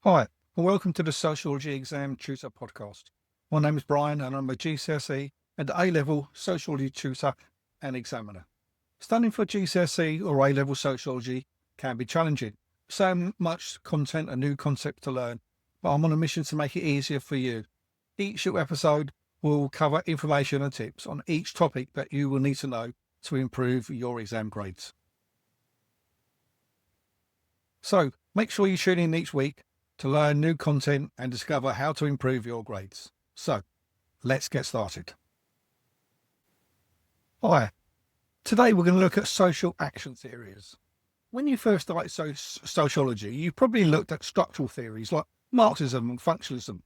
Hi, and welcome to the Sociology Exam Tutor Podcast. My name is Brian, and I'm a GCSE and A-level Sociology tutor and examiner. Studying for GCSE or A-level Sociology can be challenging. So much content and new concepts to learn, but I'm on a mission to make it easier for you. Each episode will cover information and tips on each topic that you will need to know to improve your exam grades. So make sure you tune in each week to learn new content and discover how to improve your grades. So, let's get started. Hi, today we're going to look at social action theories. When you first started sociology, you probably looked at structural theories like Marxism and functionalism.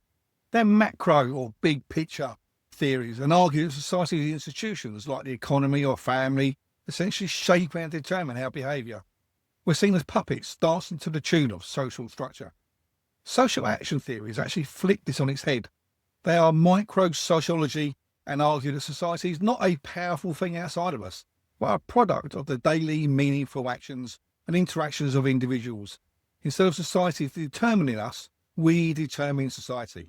They're macro or big picture theories and argue that society's institutions like the economy or family essentially shape and determine our behaviour. We're seen as puppets dancing to the tune of social structure. Social action theories actually flip this on its head. They are micro-sociology and argue that society is not a powerful thing outside of us, but a product of the daily meaningful actions and interactions of individuals. Instead of society determining us, we determine society.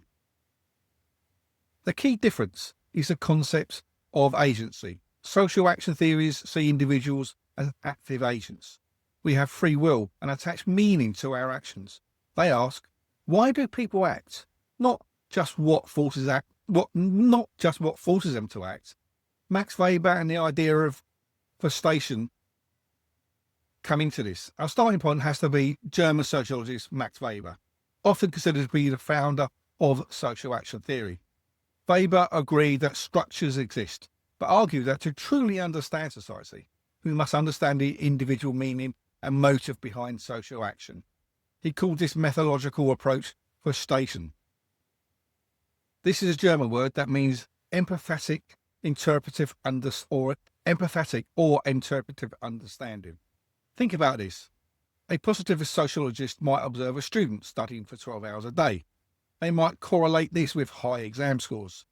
The key difference is the concept of agency. Social action theories see individuals as active agents. We have free will and attach meaning to our actions. They ask, why do people act? Not just what forces them to act. Max Weber and the idea of frustration come into this. Our starting point has to be German sociologist Max Weber, often considered to be the founder of social action theory. Weber agreed that structures exist, but argued that to truly understand society, we must understand the individual meaning and motive behind social action. He called this methodological approach frustration. This is a German word that means empathetic or interpretive understanding. Think about this. A positivist sociologist might observe a student studying for 12 hours a day. They might correlate this with high exam scores.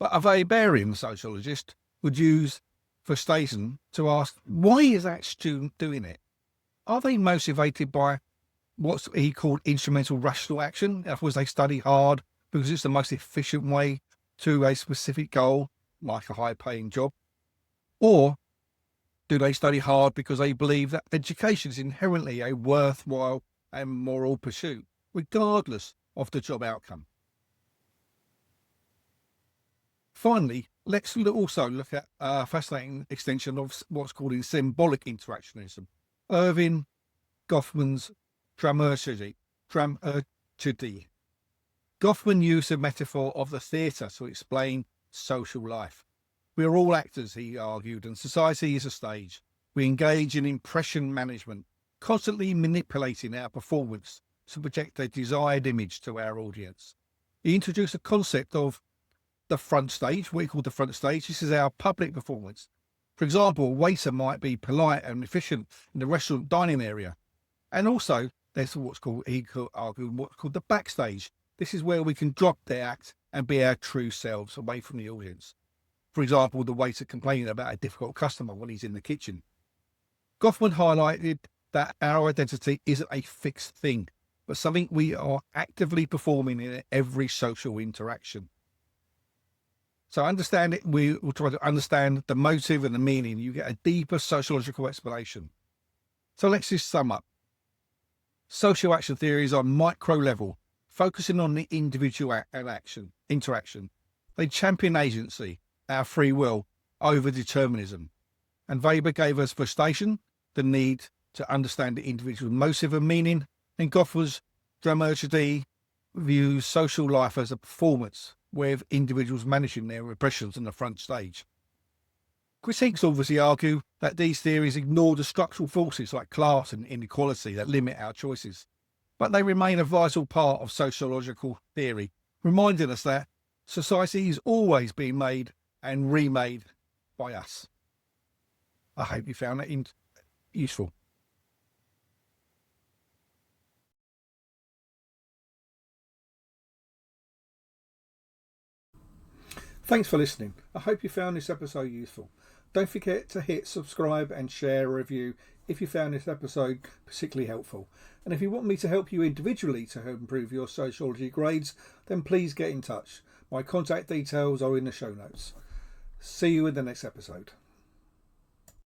But a Weberian sociologist would use frustration to ask, why is that student doing it? Are they motivated by what he called instrumental rational action? In other words, they study hard because it's the most efficient way to a specific goal, like a high-paying job? Or do they study hard because they believe that education is inherently a worthwhile and moral pursuit, regardless of the job outcome? Finally, let's also look at a fascinating extension of what's called symbolic interactionism. Irving Goffman's dramaturgy. Goffman used the metaphor of the theatre to explain social life. We are all actors, he argued, and society is a stage. We engage in impression management, constantly manipulating our performance to project a desired image to our audience. He introduced the concept of the front stage, what he called the front stage. This is our public performance. For example, a waiter might be polite and efficient in the restaurant dining area. And also, there's what's called the backstage. This is where we can drop the act and be our true selves away from the audience. For example, the waiter complaining about a difficult customer when he's in the kitchen. Goffman highlighted that our identity isn't a fixed thing, but something we are actively performing in every social interaction. So understand it, we will try to understand the motive and the meaning. You get a deeper sociological explanation. So let's just sum up. Social action theories are micro level, focusing on the individual interaction. They champion agency, our free will, over determinism. And Weber gave us frustration, the need to understand the individual motive and meaning, and Goffman's dramaturgy views social life as a performance, with individuals managing their impressions on the front stage. Critics obviously argue that these theories ignore the structural forces like class and inequality that limit our choices, but they remain a vital part of sociological theory, reminding us that society is always being made and remade by us. I hope you found that useful. Thanks for listening. I hope you found this episode useful. Don't forget to hit subscribe and share a review if you found this episode particularly helpful. And if you want me to help you individually to help improve your sociology grades, then please get in touch. My contact details are in the show notes. See you in the next episode.